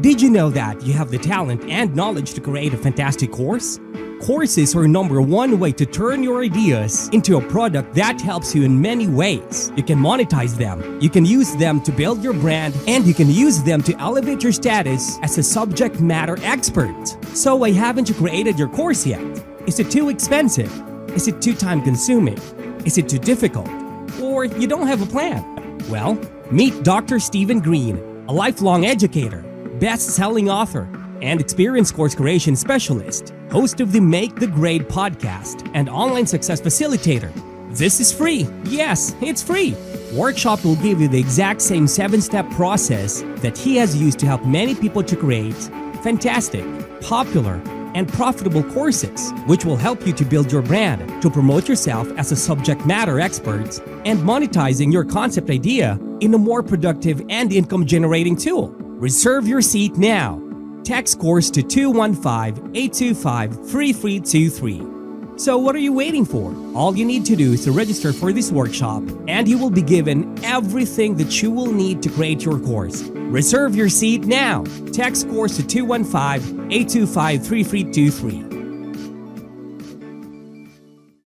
Did you know that you have the talent and knowledge to create a fantastic course? Courses are number one way to turn your ideas into a product that helps you in many ways. You can monetize them, you can use them to build your brand, and you can use them to elevate your status as a subject matter expert. So why haven't you created your course yet? Is it too expensive? Is it too time consuming? Is it too difficult? Or you don't have a plan? Well, meet Dr. Stephen Greene, a lifelong educator, best-selling author, and experienced course creation specialist, host of the Make the Grade podcast, and online success facilitator. This is free. Yes, it's free. Workshop will give you the exact same 7-step process that he has used to help many people to create fantastic, popular, and profitable courses, which will help you to build your brand, to promote yourself as a subject matter expert, and monetizing your concept idea in a more productive and income-generating tool. Reserve your seat now. Text course to 215-825-3323. So what are you waiting for? All you need to do is to register for this workshop, and you will be given everything that you will need to create your course. Reserve your seat now. Text course to 215-825-3323.